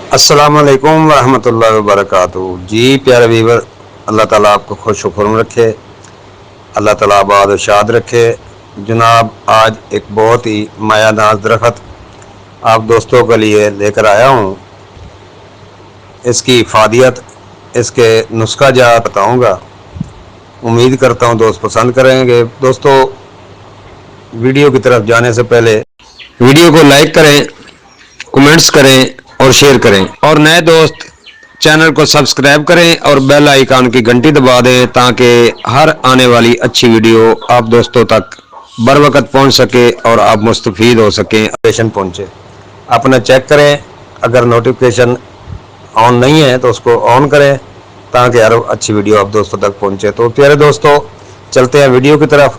अस्सलाम वालेकुम वरहमतुल्लाहि वबरकातुहू। जी प्यारे वीवर, अल्लाह ताला आपको खुश खुर्म रखे, अल्लाह ताला आबाद और शाद रखे। जनाब, आज एक बहुत ही मायानाज दरख्त आप दोस्तों के लिए लेकर आया हूँ। इसकी इफादियत, इसके नुस्खा जात बताऊँगा। उम्मीद करता हूँ दोस्त पसंद करेंगे। दोस्तों, वीडियो की तरफ जाने से पहले वीडियो को लाइक करें, कमेंट्स करें और शेयर करें, और नए दोस्त चैनल को सब्सक्राइब करें और बेल आइकन की घंटी दबा दें ताकि हर आने वाली अच्छी वीडियो आप दोस्तों तक बर वक्त पहुँच सके और आप मुस्तफीद हो सकें, नोटिफिकेशन पहुँचे। अपना चेक करें, अगर नोटिफिकेशन ऑन नहीं है तो उसको ऑन करें ताकि हर अच्छी वीडियो आप दोस्तों तक पहुँचे। तो प्यारे दोस्तों, चलते हैं वीडियो की तरफ।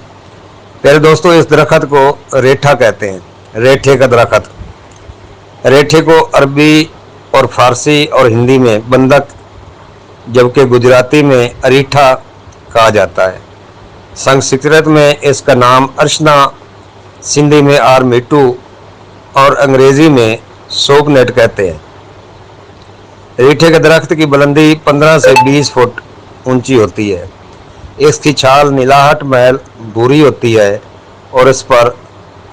प्यारे दोस्तों, इस दरख्त को रेठा कहते हैं, रेठे का दरख्त। रेठे को अरबी और फारसी और हिंदी में बंदक, जबकि गुजराती में अरीठा कहा जाता है। संस्कृत में इसका नाम अर्शना, सिंधी में आरमीटू और अंग्रेजी में सोपनेट कहते हैं। रीठे के दरख्त की बुलंदी 15 से 20 फुट ऊंची होती है। इसकी छाल नीलाहट मैल भूरी होती है और इस पर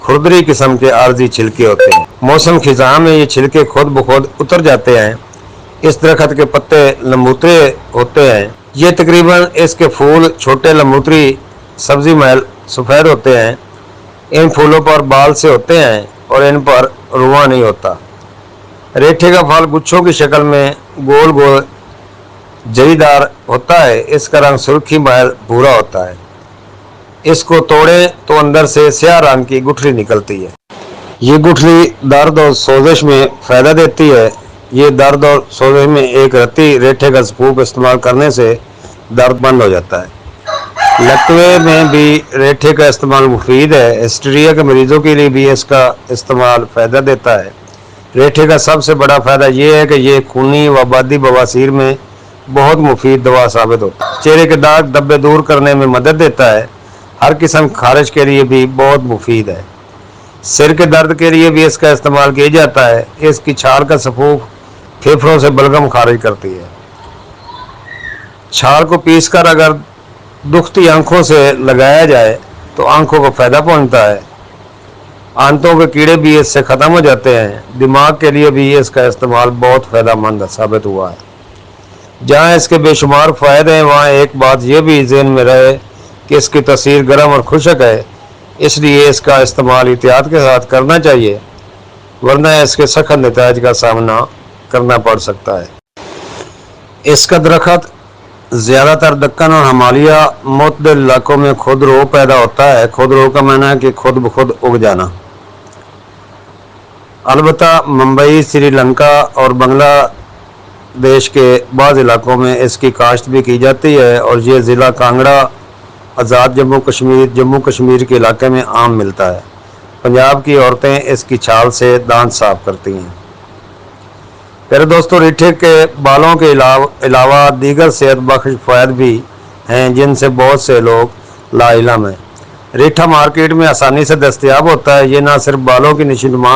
खुरदरी किस्म के आर्जी छिलके होते हैं। मौसम खिज़ां में ये छिलके खुद ब खुद उतर जाते हैं। इस दरख्त के पत्ते लंबूतरे होते हैं। ये तकरीबन, इसके फूल छोटे लंबूतरी सब्जी मैल सफ़ेद होते हैं। इन फूलों पर बाल से होते हैं और इन पर रुआ नहीं होता। रेठे का फल गुच्छों की शक्ल में गोल गोल जरीदार होता है। इसका रंग सुर्खी मैल भूरा होता है। इसको तोड़ें तो अंदर से स्याह रंग की गुठली निकलती है। ये गुठली दर्द और सोजिश में फ़ायदा देती है। ये दर्द और सोजिश में एक रत्ती रेठे का सफूफ इस्तेमाल करने से दर्द बंद हो जाता है। लकवे में भी रेठे का इस्तेमाल मुफीद है। हिस्टीरिया के मरीजों के लिए भी इसका इस्तेमाल फ़ायदा देता है। रेठे का सबसे बड़ा फ़ायदा ये है कि ये खूनी व बादी बवासीर में बहुत मुफीद दवा साबित होता है। चेहरे के दाग धब्बे दूर करने में मदद देता है। हर किस्म खारिश के लिए भी बहुत मुफीद है। सिर के दर्द के लिए भी इसका इस्तेमाल किया जाता है। इसकी छाल का सफूफ फेफड़ों से बलगम खारिज करती है। छाल को पीसकर अगर दुखती आंखों से लगाया जाए तो आंखों को फायदा पहुंचता है। आंतों के कीड़े भी इससे ख़त्म हो जाते हैं। दिमाग के लिए भी इसका इस्तेमाल बहुत फ़ायदेमंद साबित हुआ है। जहाँ इसके बेशुमार फ़ायदे हैं, वहाँ एक बात यह भी ज़हन में रहे कि इसकी तसीर गर्म और खुशक है, इसलिए इसका इस्तेमाल एहतियात के साथ करना चाहिए, वरना इसके सख्त नताइज का सामना करना पड़ सकता है। इसका दरख्त ज़्यादातर दक्कन और हिमालय मुतदल इलाकों में खुद रो पैदा होता है। खुद रो का माना है कि खुद ब खुद उग जाना। अलबत्ता मुंबई, श्रीलंका और बांग्लादेश के बाज़ इलाकों में इसकी काश्त भी की जाती है और ये ज़िला कांगड़ा, आज़ाद जम्मू कश्मीर के इलाके में आम मिलता है। पंजाब की औरतें इसकी छाल से दांत साफ करती हैं। मेरे दोस्तों, रीठे के बालों के अलावा दीगर सेहत बख्श फ़ायदे भी हैं जिनसे बहुत से लोग लाइलम हैं। रीठा मार्केट में आसानी से दस्तयाब होता है। ये न सिर्फ बालों की नशोनुमा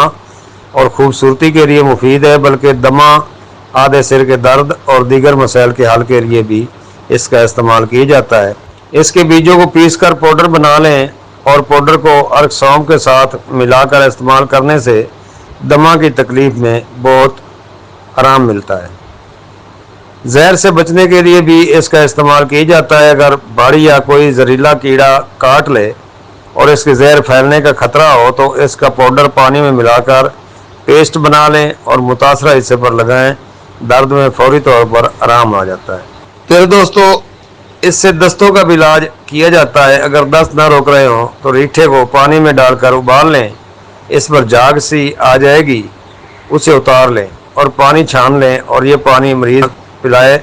और ख़ूबसूरती के लिए मुफीद है, बल्कि दमा, आधे सिर के दर्द और दीगर मसाइल के हल के लिए भी इसका इस्तेमाल किया जाता है। इसके बीजों को पीसकर पाउडर बना लें और पाउडर को अर्क सौंफ के साथ मिलाकर इस्तेमाल करने से दमा की तकलीफ में बहुत आराम मिलता है। जहर से बचने के लिए भी इसका इस्तेमाल किया जाता है। अगर भारी या कोई जहरीला कीड़ा काट ले और इसके जहर फैलने का खतरा हो तो इसका पाउडर पानी में मिलाकर पेस्ट बना लें और मुतासरा हिस्से पर लगाएं। दर्द में फौरी तौर पर आराम आ जाता है। फिर दोस्तों, इससे दस्तों का भी इलाज किया जाता है। अगर दस्त न रोक रहे हों तो रीठे को पानी में डालकर उबाल लें। इस पर झाग सी आ जाएगी, उसे उतार लें और पानी छान लें और ये पानी मरीज पिलाए,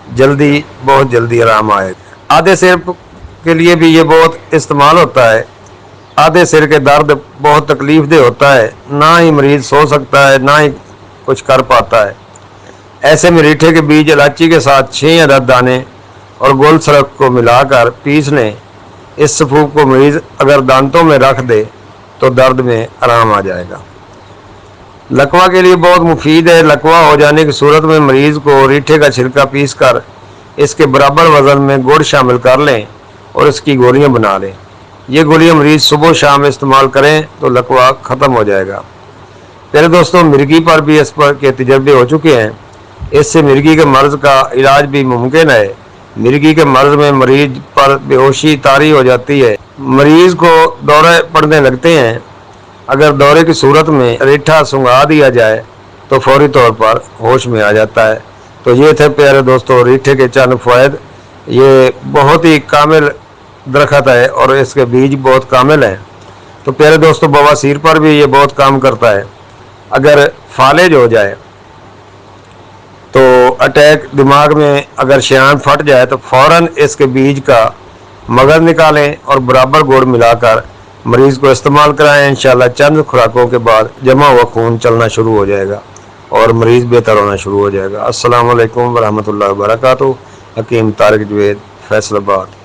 बहुत जल्दी आराम आएगा। आधे सिर के लिए भी ये बहुत इस्तेमाल होता है। आधे सिर के दर्द बहुत तकलीफ दे होता है, ना ही मरीज सो सकता है ना ही कुछ कर पाता है। ऐसे में रीठे के बीज इलायची के साथ 6 अदद दाने और गोल सरक को मिलाकर पीस लें। इस सफूफ को मरीज अगर दांतों में रख दे तो दर्द में आराम आ जाएगा। लकवा के लिए बहुत मुफीद है। लकवा हो जाने की सूरत में मरीज़ को रीठे का छिलका पीस कर इसके बराबर वज़न में गुड़ शामिल कर लें और इसकी गोलियां बना लें। ये गोलियां मरीज़ सुबह शाम इस्तेमाल करें तो लकवा ख़त्म हो जाएगा। प्यारे दोस्तों, मिर्गी पर भी इस पर के तजर्बे हो चुके हैं। इससे मिर्गी के मर्ज़ का इलाज भी मुमकिन है। मिर्गी के मर्ज़ में मरीज पर बेहोशी तारी हो जाती है, मरीज़ को दौरे पड़ने लगते हैं। अगर दौरे की सूरत में रीठा सुंघा दिया जाए तो फौरी तौर पर होश में आ जाता है। तो ये थे प्यारे दोस्तों रीठे के चंद फ़वाइद। ये बहुत ही कामिल दरख्त है और इसके बीज बहुत कामिल हैं। तो प्यारे दोस्तों, बवासीर पर भी ये बहुत काम करता है। अगर फालिज हो जाए तो अटैक, दिमाग में अगर शयान फट जाए तो फ़ौरन इसके बीज का मगज़ निकालें और बराबर गुड़ मिलाकर मरीज़ को इस्तेमाल कराएं। इंशाल्लाह चंद खुराकों के बाद जमा हुआ खून चलना शुरू हो जाएगा और मरीज़ बेहतर होना शुरू हो जाएगा। अस्सलाम वालेकुम वरहमतुल्लाहि वबरकातुहू। हकीम तारिक जवेद, फैसलाबाद।